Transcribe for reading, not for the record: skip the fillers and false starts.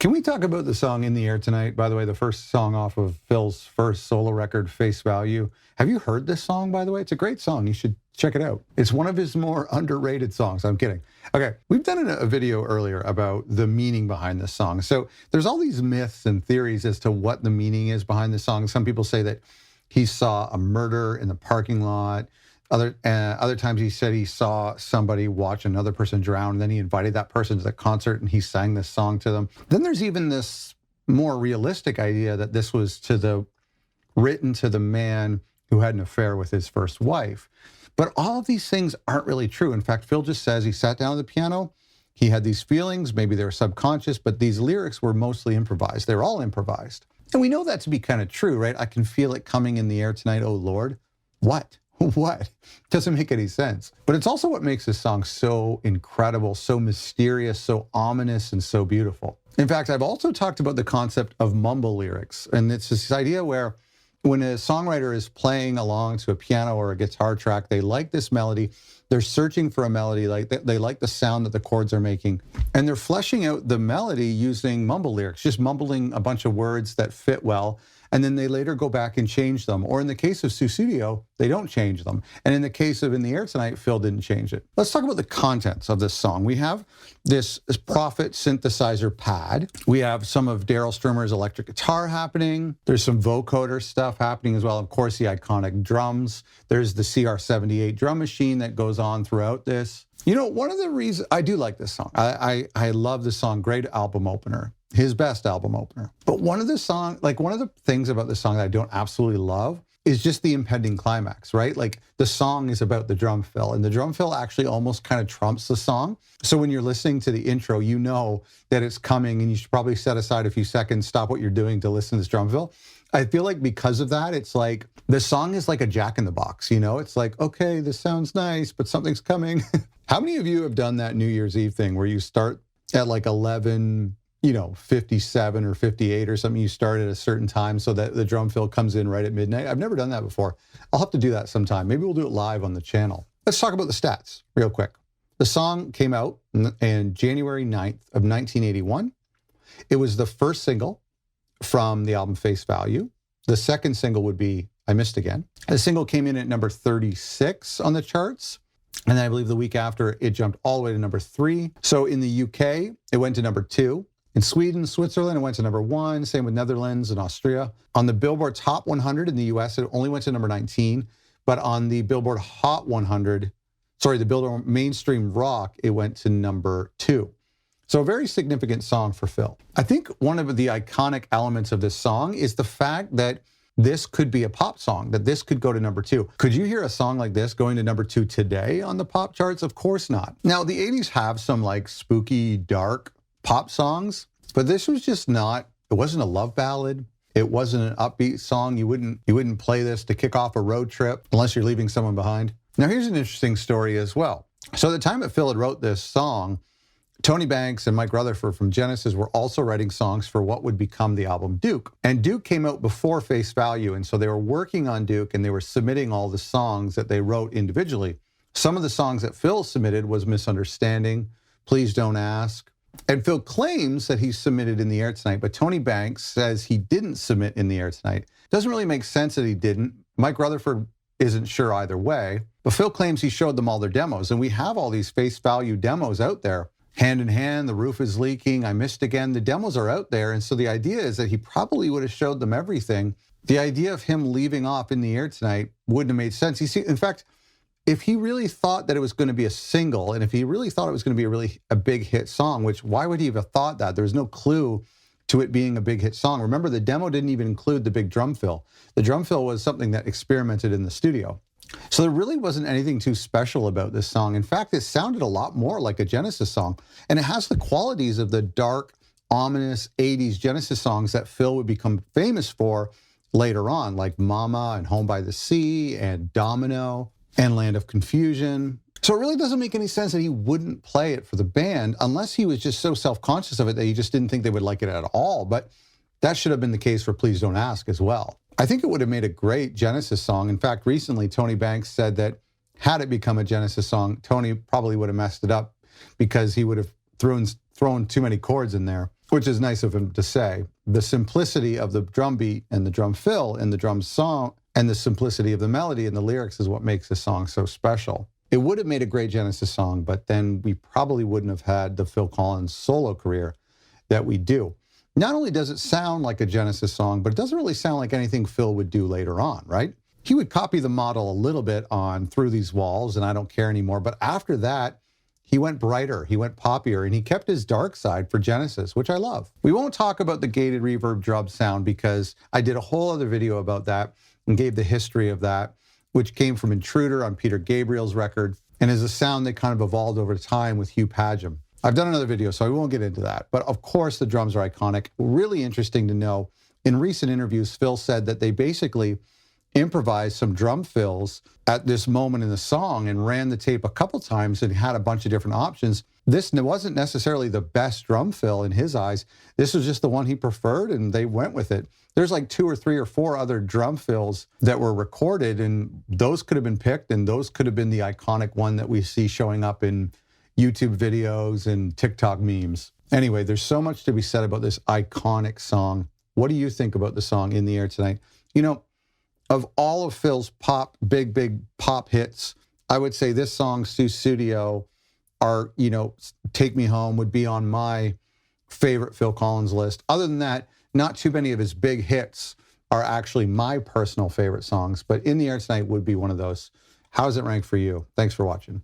Can we talk about the song In the Air Tonight? By the way, the first song off of Phil's first solo record, Face Value. Have you heard this song, by the way? It's a great song. You should check it out. It's one of his more underrated songs. I'm kidding. Okay, we've done a video earlier about the meaning behind this song. So there's all these myths and theories as to what the meaning is behind the song. Some people say that he saw a murder in the parking lot. Other times he said he saw somebody watch another person drown, and then he invited that person to the concert and he sang this song to them. Then there's even this more realistic idea that this was written to the man who had an affair with his first wife. But all of these things aren't really true. In fact, Phil just says he sat down at the piano, he had these feelings, maybe they were subconscious, but these lyrics were mostly improvised. They're all improvised. And we know that to be kind of true, right? I can feel it coming in the air tonight, oh Lord. What? What? Doesn't make any sense. But it's also what makes this song so incredible, so mysterious, so ominous, and so beautiful. In fact, I've also talked about the concept of mumble lyrics. And it's this idea where when a songwriter is playing along to a piano or a guitar track, they like this melody, they're searching for a melody, like they like the sound that the chords are making, and they're fleshing out the melody using mumble lyrics, just mumbling a bunch of words that fit well, and then they later go back and change them. Or in the case of Sussudio, they don't change them. And in the case of In the Air Tonight, Phil didn't change it. Let's talk about the contents of this song. We have this Prophet synthesizer pad. We have some of Daryl Stromer's electric guitar happening. There's some vocoder stuff happening as well. Of course, the iconic drums. There's the CR78 drum machine that goes on throughout this. You know, one of the reasons I do like this song, I love this song, great album opener. His best album opener. But one of the things about the song that I don't absolutely love is just the impending climax, right? Like the song is about the drum fill, and the drum fill actually almost kind of trumps the song. So when you're listening to the intro, you know that it's coming, and you should probably set aside a few seconds, stop what you're doing to listen to this drum fill. I feel like because of that, it's like the song is like a Jack in the Box, you know? It's like, okay, this sounds nice, but something's coming. How many of you have done that New Year's Eve thing where you start at like 57 or 58 or something, you start at a certain time so that the drum fill comes in right at midnight? I've never done that before. I'll have to do that sometime. Maybe we'll do it live on the channel. Let's talk about the stats real quick. The song came out on January 9th of 1981. It was the first single from the album Face Value. The second single would be I Missed Again. The single came in at number 36 on the charts. And then I believe the week after, it jumped all the way to number 3. So in the UK, it went to number 2. In Sweden, Switzerland, it went to number 1. Same with Netherlands and Austria. On the Billboard Top 100 in the US, it only went to number 19. But on the Billboard Hot 100, the Billboard Mainstream Rock, it went to number 2. So a very significant song for Phil. I think one of the iconic elements of this song is the fact that this could be a pop song, that this could go to number 2. Could you hear a song like this going to number 2 today on the pop charts? Of course not. Now, the 80s have some like spooky, dark pop songs, but this was just not, it wasn't a love ballad. It wasn't an upbeat song. You wouldn't play this to kick off a road trip unless you're leaving someone behind. Now, here's an interesting story as well. So at the time that Phil had wrote this song, Tony Banks and Mike Rutherford from Genesis were also writing songs for what would become the album Duke. And Duke came out before Face Value, and so they were working on Duke, and they were submitting all the songs that they wrote individually. Some of the songs that Phil submitted was Misunderstanding, Please Don't Ask. And Phil claims that he submitted In the Air Tonight, but Tony Banks says he didn't submit In the Air Tonight. Doesn't really make sense that he didn't. Mike Rutherford isn't sure either way, but Phil claims he showed them all their demos, and we have all these Face Value demos out there. Hand in Hand, The Roof is Leaking, I Missed Again. The demos are out there, and so the idea is that he probably would have showed them everything. The idea of him leaving off In the Air Tonight wouldn't have made sense. You see, in fact, if he really thought that it was going to be a single, and if he really thought it was going to be a big hit song, which why would he have thought that? There was no clue to it being a big hit song. Remember, the demo didn't even include the big drum fill. The drum fill was something that experimented in the studio. So there really wasn't anything too special about this song. In fact, it sounded a lot more like a Genesis song, and it has the qualities of the dark, ominous 80s Genesis songs that Phil would become famous for later on, like Mama and Home by the Sea and Domino and Land of Confusion. So it really doesn't make any sense that he wouldn't play it for the band unless he was just so self-conscious of it that he just didn't think they would like it at all. But that should have been the case for Please Don't Ask as well. I think it would have made a great Genesis song. In fact, recently, Tony Banks said that had it become a Genesis song, Tony probably would have messed it up because he would have thrown too many chords in there. which is nice of him to say. The simplicity of the drum beat and the drum fill and the drum song and the simplicity of the melody and the lyrics is what makes this song so special. It would have made a great Genesis song, but then we probably wouldn't have had the Phil Collins solo career that we do. Not only does it sound like a Genesis song, but it doesn't really sound like anything Phil would do later on, right? He would copy the model a little bit on Through These Walls and I Don't Care Anymore, but after that, he went brighter, he went poppier, and he kept his dark side for Genesis, which I love. We won't talk about the gated reverb drum sound because I did a whole other video about that and gave the history of that, which came from Intruder on Peter Gabriel's record, and is a sound that kind of evolved over time with Hugh Padgham. I've done another video, so I won't get into that. But of course, the drums are iconic. Really interesting to know, in recent interviews, Phil said that they basically improvised some drum fills at this moment in the song and ran the tape a couple times and had a bunch of different options. This wasn't necessarily the best drum fill in his eyes. This was just the one he preferred, and they went with it. There's like 2 or 3 or 4 other drum fills that were recorded, and those could have been picked, and those could have been the iconic one that we see showing up in YouTube videos and TikTok memes. Anyway, there's so much to be said about this iconic song. What do you think about the song In the Air Tonight? You know, of all of Phil's big pop hits, I would say this song, Sussudio, or, you know, Take Me Home would be on my favorite Phil Collins list. Other than that, not too many of his big hits are actually my personal favorite songs, but In the Air Tonight would be one of those. How does it rank for you? Thanks for watching.